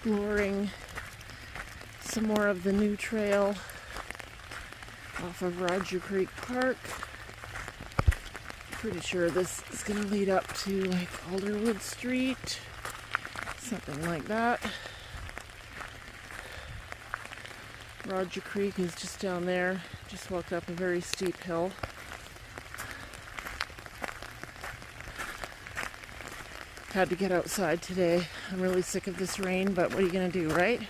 exploring some more of the new trail off of Roger Creek Park. Pretty sure this is going to lead up to like Alderwood Street, something like that. Roger Creek is just down there. Just walked up a very steep hill. Had to get outside today. I'm really sick of this rain, but what are you going to do, right?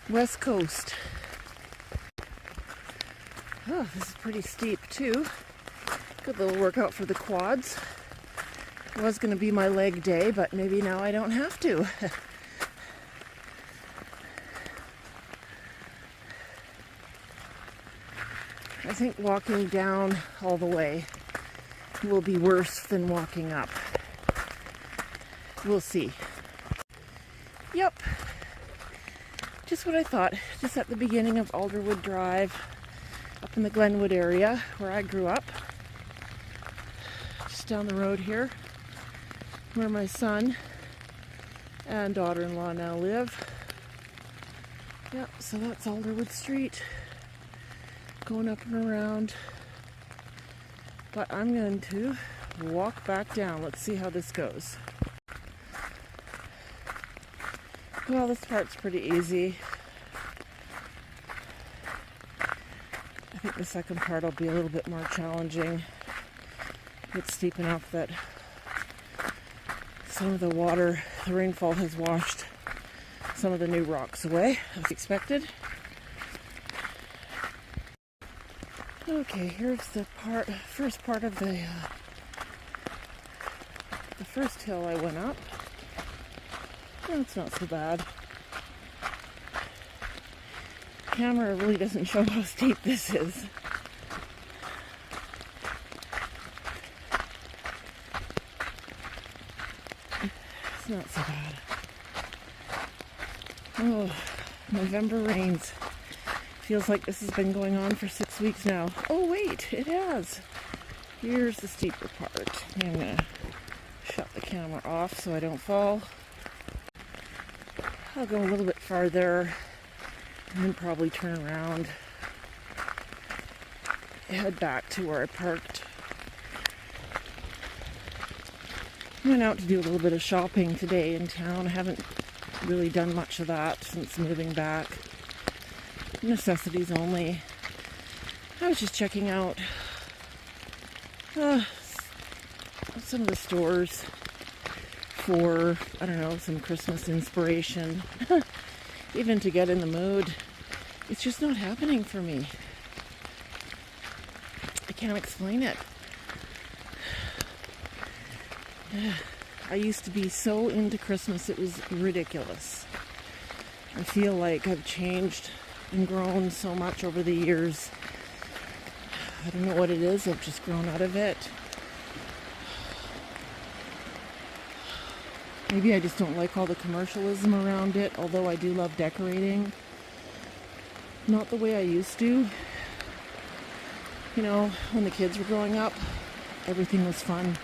West Coast. Oh, this is pretty steep too. Good little workout for the quads. It was going to be my leg day, but maybe now I don't have to. I think walking down all the way will be worse than walking up. We'll see. Yep. Just what I thought. Just at the beginning of Alderwood Drive, up in the Glenwood area where I grew up. Just down the road here, where my son and daughter-in-law now live. Yep, so that's Alderwood Street. Going up and around. But I'm going to walk back down. Let's see how this goes. Well, this part's pretty easy. I think the second part will be a little bit more challenging. It's steep enough that some of the water, the rainfall has washed some of the new rocks away, as expected. Okay, here's the first part of the first hill I went up. It's not so bad. The camera really doesn't show how steep this is. It's not so bad. Oh, November rains. Feels like this has been going on for 6 weeks now. Oh wait, it has. Here's the steeper part. I'm gonna shut the camera off so I don't fall. I'll go a little bit farther and then probably turn around, head back to where I parked. I went out to do a little bit of shopping today in town. I haven't really done much of that since moving back. Necessities only. I was just checking out some of the stores for, I don't know, some Christmas inspiration. Even to get in the mood. It's just not happening for me. I can't explain it. I used to be so into Christmas, it was ridiculous. I feel like I've changed and grown so much over the years. I don't know what it is, I've just grown out of it. Maybe I just don't like all the commercialism around it, although I do love decorating. Not the way I used to. You know, when the kids were growing up, everything was fun.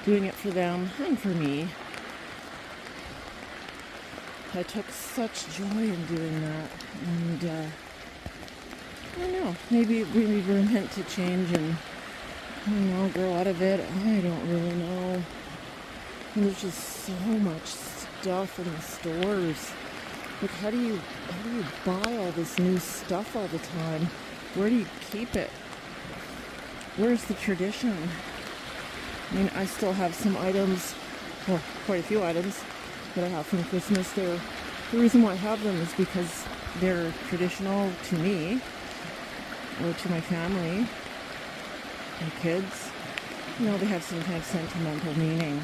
Doing it for them and for me. I took such joy in doing that. And, I don't know, maybe we were meant to change and, I don't know, grow out of it. I don't really know. And there's just so much stuff in the stores. Like, how do you buy all this new stuff all the time? Where do you keep it? Where's the tradition? I mean, I still have some items, well, quite a few items that I have from Christmas. The reason why I have them is because they're traditional to me or to my family, my kids. You know, they have some kind of sentimental meaning.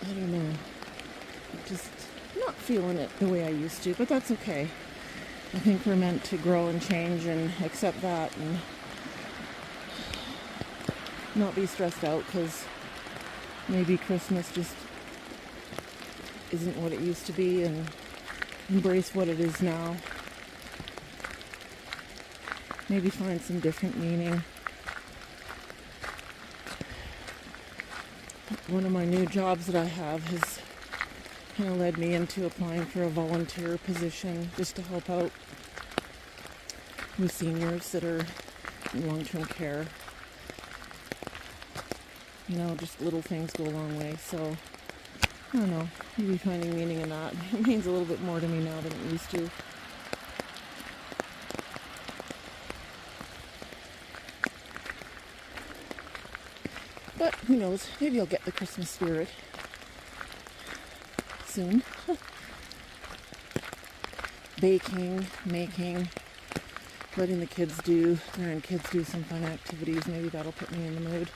I don't know. Just not feeling it the way I used to, but that's okay. I think we're meant to grow and change and accept that and not be stressed out because maybe Christmas just isn't what it used to be and embrace what it is now. Maybe find some different meaning. one of my new jobs that I have has kind of led me into applying for a volunteer position just to help out with seniors that are in long-term care. You know, just little things go a long way. So, I don't know, maybe finding meaning in that. It means a little bit more to me now than it used to. But who knows, maybe I'll get the Christmas spirit soon. Baking, making, letting the grandkids do some fun activities. Maybe that'll put me in the mood.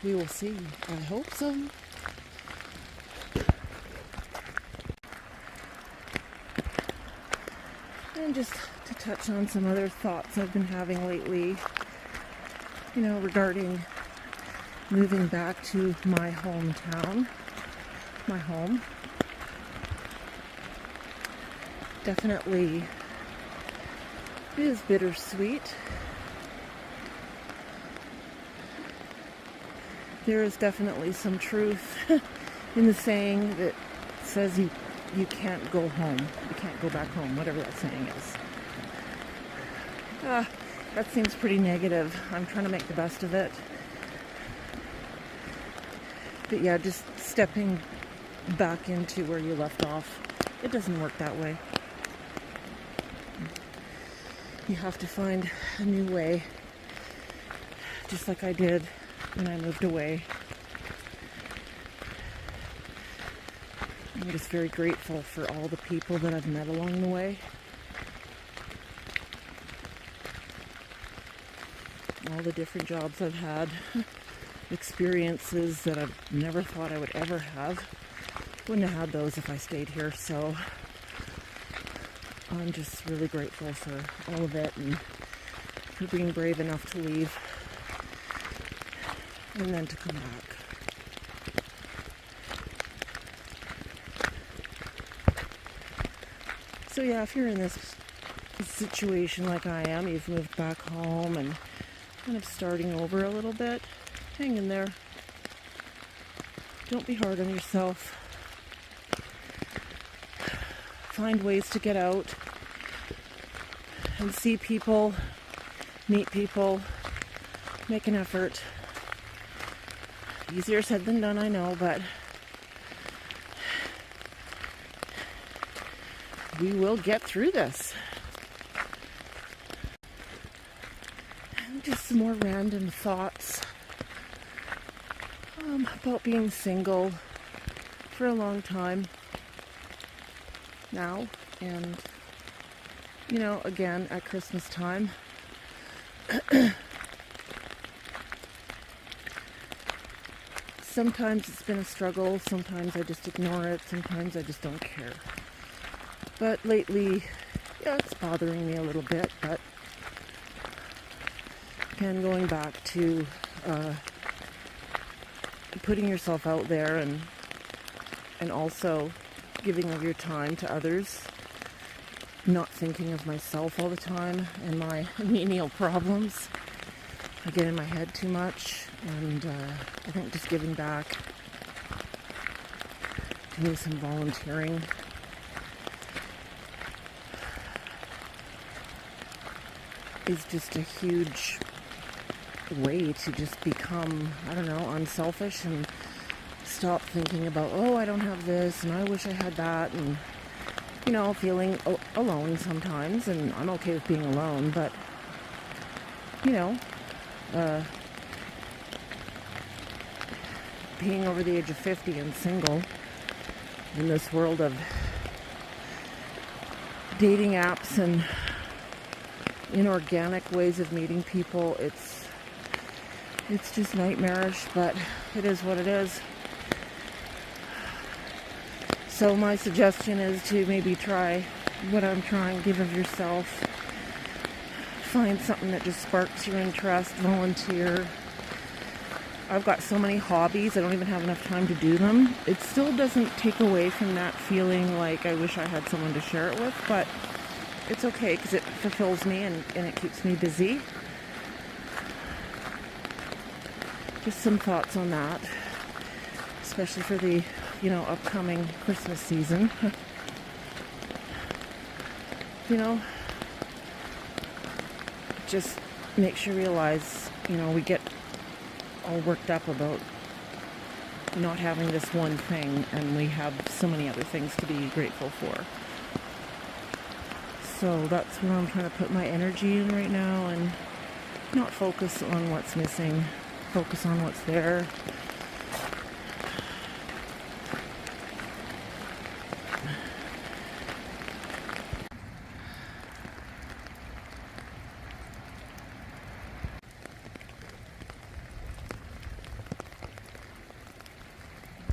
We will see. I hope so. And just to touch on some other thoughts I've been having lately, you know, regarding moving back to my hometown, my home. Definitely is bittersweet. There is definitely some truth in the saying that says you can't go home. You can't go back home, whatever that saying is. That seems pretty negative. I'm trying to make the best of it. But yeah, just stepping back into where you left off, it doesn't work that way. You have to find a new way, just like I did when I moved away. I'm just very grateful for all the people that I've met along the way. All the different jobs I've had, experiences that I've never thought I would ever have. Wouldn't have had those if I stayed here, so I'm just really grateful for all of it and for being brave enough to leave and then to come back. So yeah, if you're in this situation like I am, you've moved back home and kind of starting over a little bit, hang in there. Don't be hard on yourself. Find ways to get out and see people, meet people, make an effort. Easier said than done, I know, but we will get through this. And just some more random thoughts about being single for a long time now, and you know, again at Christmas time, sometimes it's been a struggle, sometimes I just ignore it, sometimes I just don't care. But lately, yeah, it's bothering me a little bit, but again, going back to putting yourself out there and also giving of your time to others, not thinking of myself all the time and my menial problems. I get in my head too much, and I think just giving back, doing some volunteering, is just a huge way to just become, I don't know, unselfish and stop thinking about, oh, I don't have this and I wish I had that, and you know, feeling alone sometimes. And I'm okay with being alone, but you know, being over the age of 50 and single in this world of dating apps and inorganic ways of meeting people, it's just nightmarish, but it is what it is. So my suggestion is to maybe try what I'm trying, give of yourself, find something that just sparks your interest, volunteer. I've got so many hobbies, I don't even have enough time to do them. It still doesn't take away from that feeling like I wish I had someone to share it with, but it's okay because it fulfills me and it keeps me busy. Just some thoughts on that. especially for the, upcoming Christmas season. Just makes you realize, we get all worked up about not having this one thing, and we have so many other things to be grateful for. So that's where I'm trying to put my energy in right now, and not focus on what's missing, focus on what's there,